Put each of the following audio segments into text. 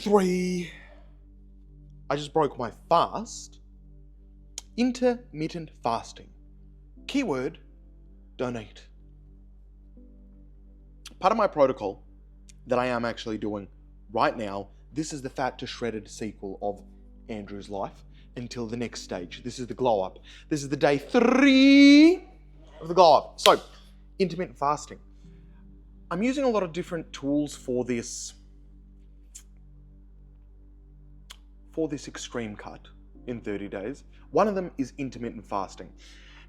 3. I just broke my fast. Intermittent fasting. Keyword, don't eat. Part of my protocol that I am actually doing right now, this is the Fat to Shredded sequel of Andrew's life until the next stage. This is the glow up. This is the day 3 of the glow up. So, intermittent fasting. I'm using a lot of different tools for this extreme cut in 30 days. One of them is intermittent fasting.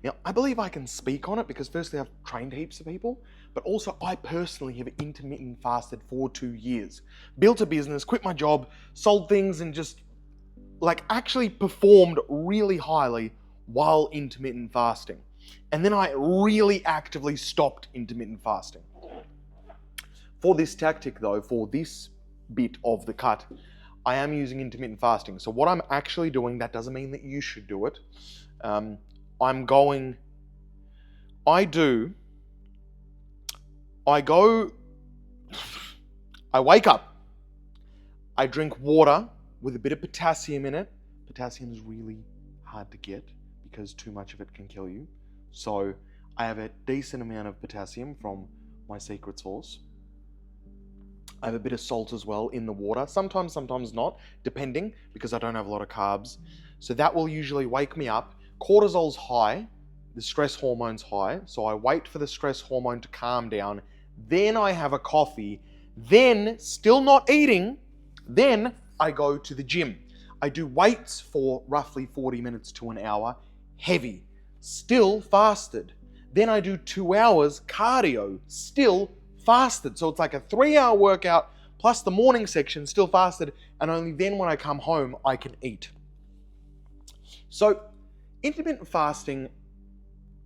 Now, I believe I can speak on it because firstly, I've trained heaps of people, but also I personally have intermittent fasted for 2 years. Built a business, quit my job, sold things, and just actually performed really highly while intermittent fasting. And then I really actively stopped intermittent fasting. For this tactic though, for this bit of the cut, I am using intermittent fasting. So what I'm actually doing, that doesn't mean that you should do it. I wake up, I drink water with a bit of potassium in it. Potassium is really hard to get because too much of it can kill you. So I have a decent amount of potassium from my secret source. I have a bit of salt as well in the water, sometimes not, depending, because I don't have a lot of carbs. So that will usually wake me up. Cortisol's high, the stress hormone's high, so I wait for the stress hormone to calm down. Then I have a coffee. Then, still not eating, then I go to the gym. I do weights for roughly 40 minutes to an hour, heavy, still fasted. Then I do 2 hours cardio, still fasted. So it's like a 3-hour workout plus the morning section, still fasted, and only then when I come home, I can eat. So intermittent fasting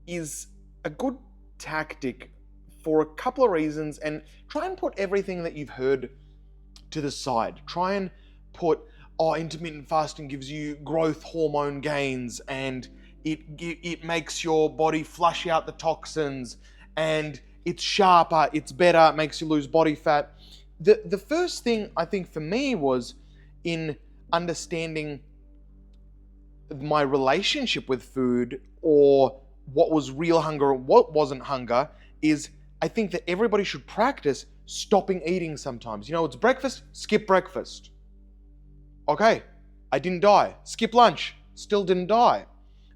is a good tactic for a couple of reasons, and try and put everything that you've heard to the side. Try and put, intermittent fasting gives you growth hormone gains, and it makes your body flush out the toxins, and it's sharper, it's better, it makes you lose body fat. The first thing I think for me was in understanding my relationship with food, or what was real hunger and what wasn't hunger, is I think that everybody should practice stopping eating sometimes. You know, it's breakfast, skip breakfast. Okay, I didn't die. Skip lunch, still didn't die.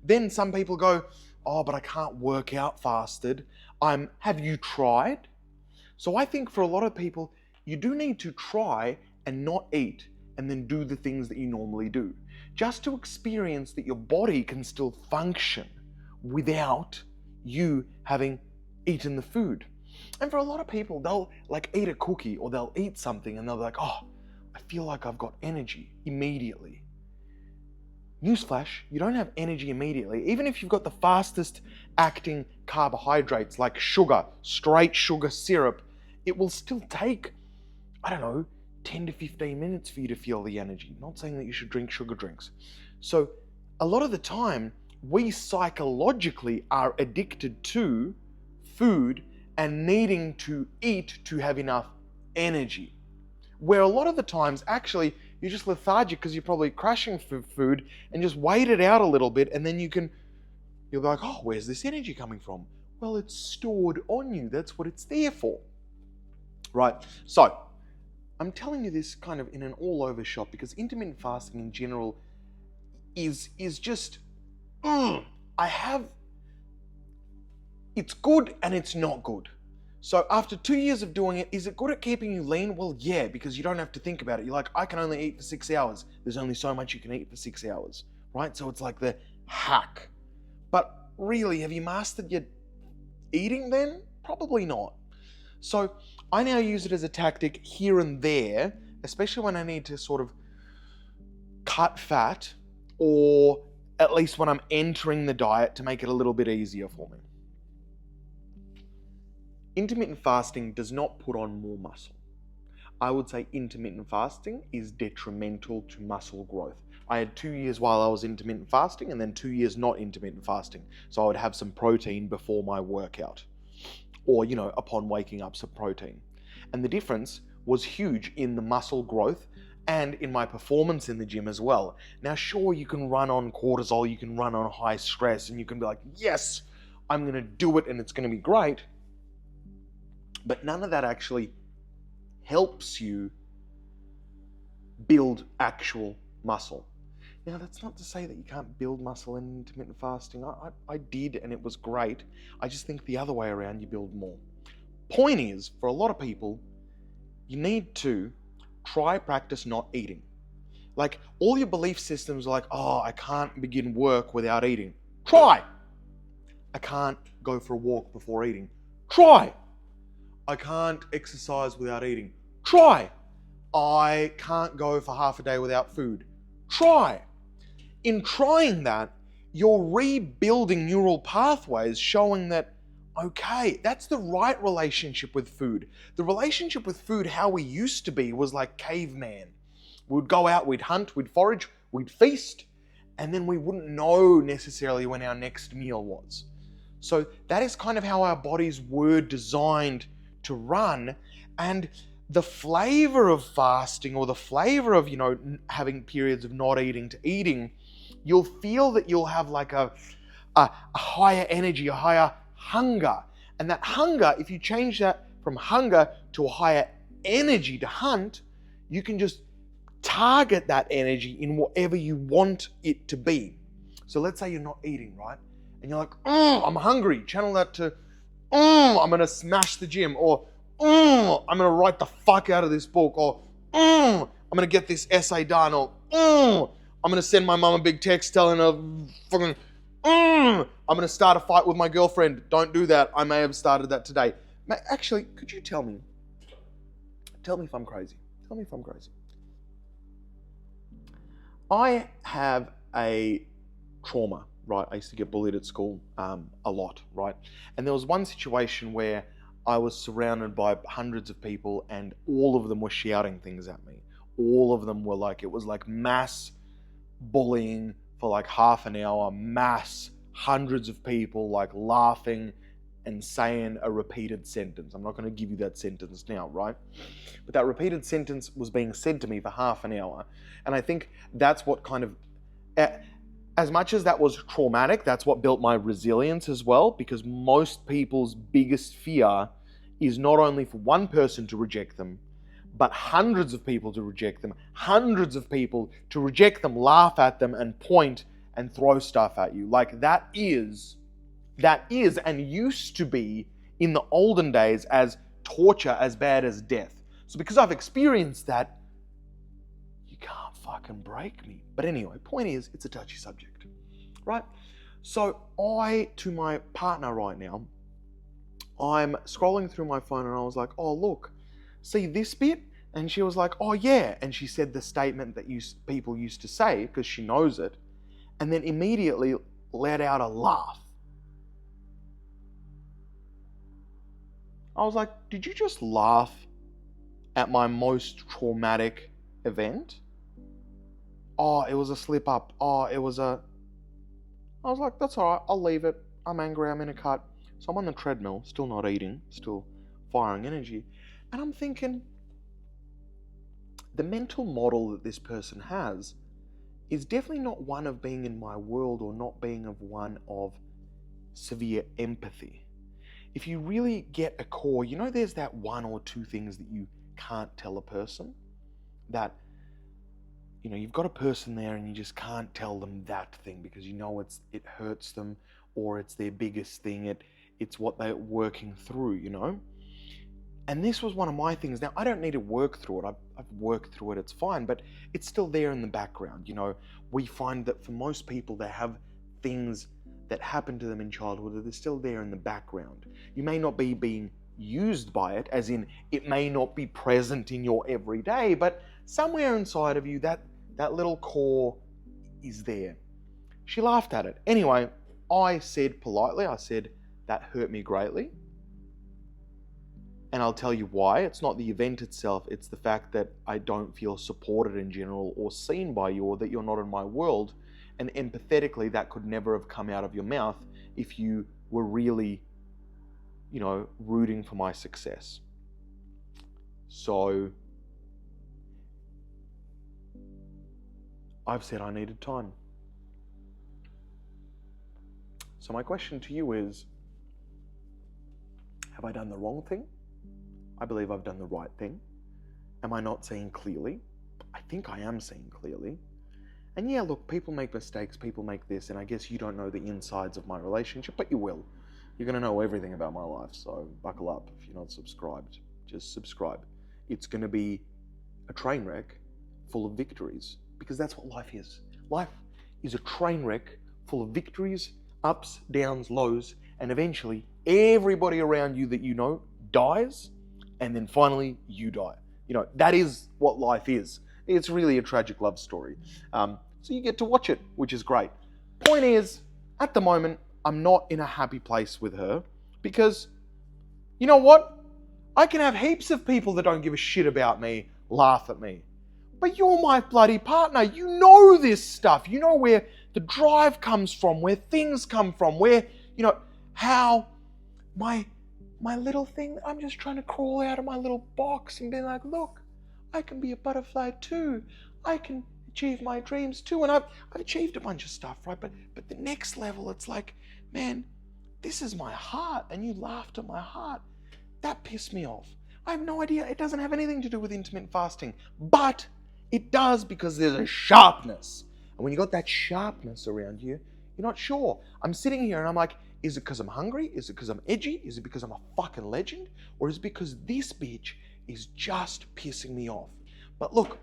Then some people go, but I can't work out fasted. Have you tried? So I think for a lot of people, you do need to try and not eat and then do the things that you normally do, just to experience that your body can still function without you having eaten the food. And for a lot of people, they'll eat a cookie or they'll eat something and they'll be like, I feel like I've got energy immediately. Newsflash, you don't have energy immediately. Even if you've got the fastest acting carbohydrates like sugar, straight sugar syrup, it will still take, 10 to 15 minutes for you to feel the energy. Not saying that you should drink sugar drinks. So a lot of the time, we psychologically are addicted to food and needing to eat to have enough energy. Where a lot of the times, actually, you're just lethargic because you're probably crashing for food, and just wait it out a little bit, and then you'll be like, where's this energy coming from? Well, it's stored on you. That's what it's there for. Right? So, I'm telling you this kind of in an all-over shot because intermittent fasting in general is just, it's good and it's not good. So after 2 years of doing it, is it good at keeping you lean? Well, yeah, because you don't have to think about it. You're like, I can only eat for 6 hours. There's only so much you can eat for 6 hours, right? So it's like the hack. But really, have you mastered your eating then? Probably not. So I now use it as a tactic here and there, especially when I need to sort of cut fat, or at least when I'm entering the diet to make it a little bit easier for me. Intermittent fasting does not put on more muscle. I would say intermittent fasting is detrimental to muscle growth. I had 2 years while I was intermittent fasting and then 2 years not intermittent fasting. So I would have some protein before my workout, or, upon waking up, some protein. And the difference was huge in the muscle growth and in my performance in the gym as well. Now, sure, you can run on cortisol, you can run on high stress, and you can be like, yes, I'm going to do it and it's going to be great. But none of that actually helps you build actual muscle. Now, that's not to say that you can't build muscle in intermittent fasting. I did, and it was great. I just think the other way around, you build more. Point is, for a lot of people, you need to try practice not eating. Like, all your belief systems are like, oh, I can't begin work without eating. Try. I can't go for a walk before eating. Try. I can't exercise without eating. Try. I can't go for half a day without food. Try. In trying that, you're rebuilding neural pathways showing that, okay, that's the right relationship with food. The relationship with food, how we used to be, was like caveman. We'd go out, we'd hunt, we'd forage, we'd feast, and then we wouldn't know necessarily when our next meal was. So that is kind of how our bodies were designed to run. And the flavor of fasting, or the flavor of, having periods of not eating to eating, you'll feel that you'll have like a higher energy, a higher hunger. And that hunger, if you change that from hunger to a higher energy to hunt, you can just target that energy in whatever you want it to be. So let's say you're not eating, right? And you're like, I'm hungry. Channel that to, I'm going to smash the gym, or I'm going to write the fuck out of this book, or I'm going to get this essay done, or I'm going to send my mum a big text telling her fucking, I'm going to start a fight with my girlfriend. Don't do that. I may have started that today. Actually, could you tell me if I'm crazy? Tell me if I'm crazy. I have a trauma, right? I used to get bullied at school a lot, right? And there was one situation where I was surrounded by hundreds of people and all of them were shouting things at me. All of them were like, it was like mass bullying for like half an hour, mass hundreds of people like laughing and saying a repeated sentence. I'm not going to give you that sentence now, right? But that repeated sentence was being said to me for half an hour. And I think that's what kind of, as much as that was traumatic, that's what built my resilience as well, because most people's biggest fear is not only for one person to reject them, but hundreds of people to reject them, hundreds of people to reject them, laugh at them, and point and throw stuff at you. Like that is and used to be in the olden days as torture as bad as death. So because I've experienced that, you can't fucking break me. But anyway, point is, it's a touchy subject, right? So to my partner right now, I'm scrolling through my phone and I was like, oh, look, see this bit? And she was like, oh yeah. And she said the statement that people used to say, because she knows it, and then immediately let out a laugh. I was like, did you just laugh at my most traumatic event? Oh, it was a slip up. I was like, that's all right. I'll leave it. I'm angry. I'm in a cut. So I'm on the treadmill, still not eating, still firing energy. And I'm thinking, the mental model that this person has is definitely not one of being in my world, or not being of one of severe empathy. If you really get a core, there's that one or two things that you can't tell a person, that, you've got a person there and you just can't tell them that thing because it hurts them, or it's their biggest thing, it's what they're working through, And this was one of my things. Now, I don't need to work through it. I've worked through it, it's fine, but it's still there in the background. We find that for most people, they have things that happen to them in childhood that are still there in the background. You may not be being used by it, as in it may not be present in your everyday, but somewhere inside of you, that little core is there. She laughed at it. Anyway, I said politely, that hurt me greatly. And I'll tell you why. It's not the event itself, it's the fact that I don't feel supported in general, or seen by you, or that you're not in my world. And empathetically, that could never have come out of your mouth if you were really, rooting for my success. So I've said I needed time. So my question to you is, have I done the wrong thing? I believe I've done the right thing. Am I not seeing clearly? I think I am seeing clearly. And yeah, look, people make mistakes, people make this, and I guess you don't know the insides of my relationship, but you will. You're going to know everything about my life, so buckle up. If you're not subscribed, just subscribe. It's going to be a train wreck full of victories, because that's what life is. Life is a train wreck full of victories, ups, downs, lows, and eventually everybody around you that you know dies, and then finally you die. You know, that is what life is. It's really a tragic love story. So you get to watch it, which is great. Point is, at the moment, I'm not in a happy place with her because, you know what? I can have heaps of people that don't give a shit about me laugh at me. But you're my bloody partner. You know this stuff. You know where the drive comes from, where things come from, where, you know, how my little thing, I'm just trying to crawl out of my little box and be like, look, I can be a butterfly too. I can achieve my dreams too. And I've achieved a bunch of stuff, right? But the next level, it's like, man, this is my heart. And you laughed at my heart. That pissed me off. I have no idea. It doesn't have anything to do with intermittent fasting, but it does because there's a sharpness. And when you got that sharpness around you, you're not sure. I'm sitting here and I'm like, is it because I'm hungry? Is it because I'm edgy? Is it because I'm a fucking legend? Or is it because this bitch is just pissing me off? But look,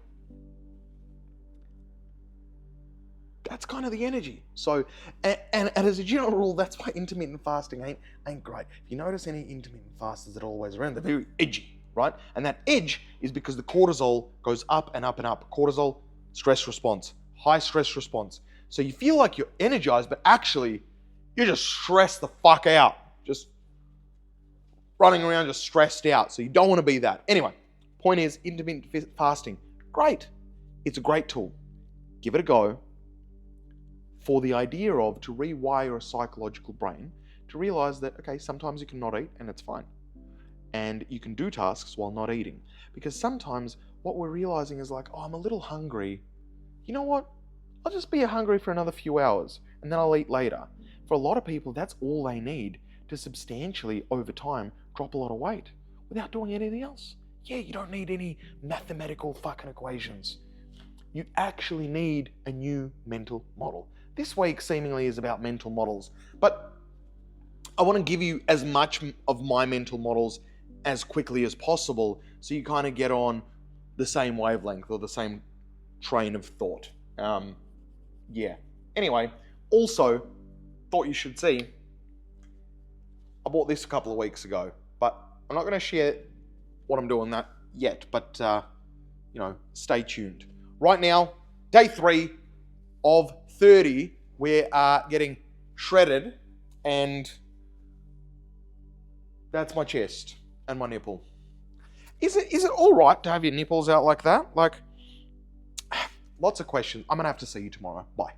that's kind of the energy. So, and as a general rule, that's why intermittent fasting ain't great. If you notice any intermittent fasters that are always around, they're very edgy, right? And that edge is because the cortisol goes up and up and up. Cortisol, stress response, high stress response. So you feel like you're energized, but actually you're just stressed the fuck out. Just running around just stressed out. So you don't want to be that. Anyway, point is, intermittent fasting, great. It's a great tool. Give it a go. For the idea of to rewire a psychological brain to realize that, okay, sometimes you can not eat and it's fine. And you can do tasks while not eating. Because sometimes what we're realizing is like, oh, I'm a little hungry. You know what? I'll just be hungry for another few hours and then I'll eat later. For a lot of people, that's all they need to substantially, over time, drop a lot of weight without doing anything else. Yeah, you don't need any mathematical fucking equations. You actually need a new mental model. This week seemingly is about mental models, but I want to give you as much of my mental models as quickly as possible so you kind of get on the same wavelength or the same train of thought. Yeah. Anyway, also, thought you should see, I bought this a couple of weeks ago, but I'm not going to share what I'm doing that yet, but, you know, stay tuned. Right now, day 3 of 30, we are getting shredded, and that's my chest and my nipple. Is it all right to have your nipples out like that? Like, lots of questions. I'm going to have to see you tomorrow. Bye.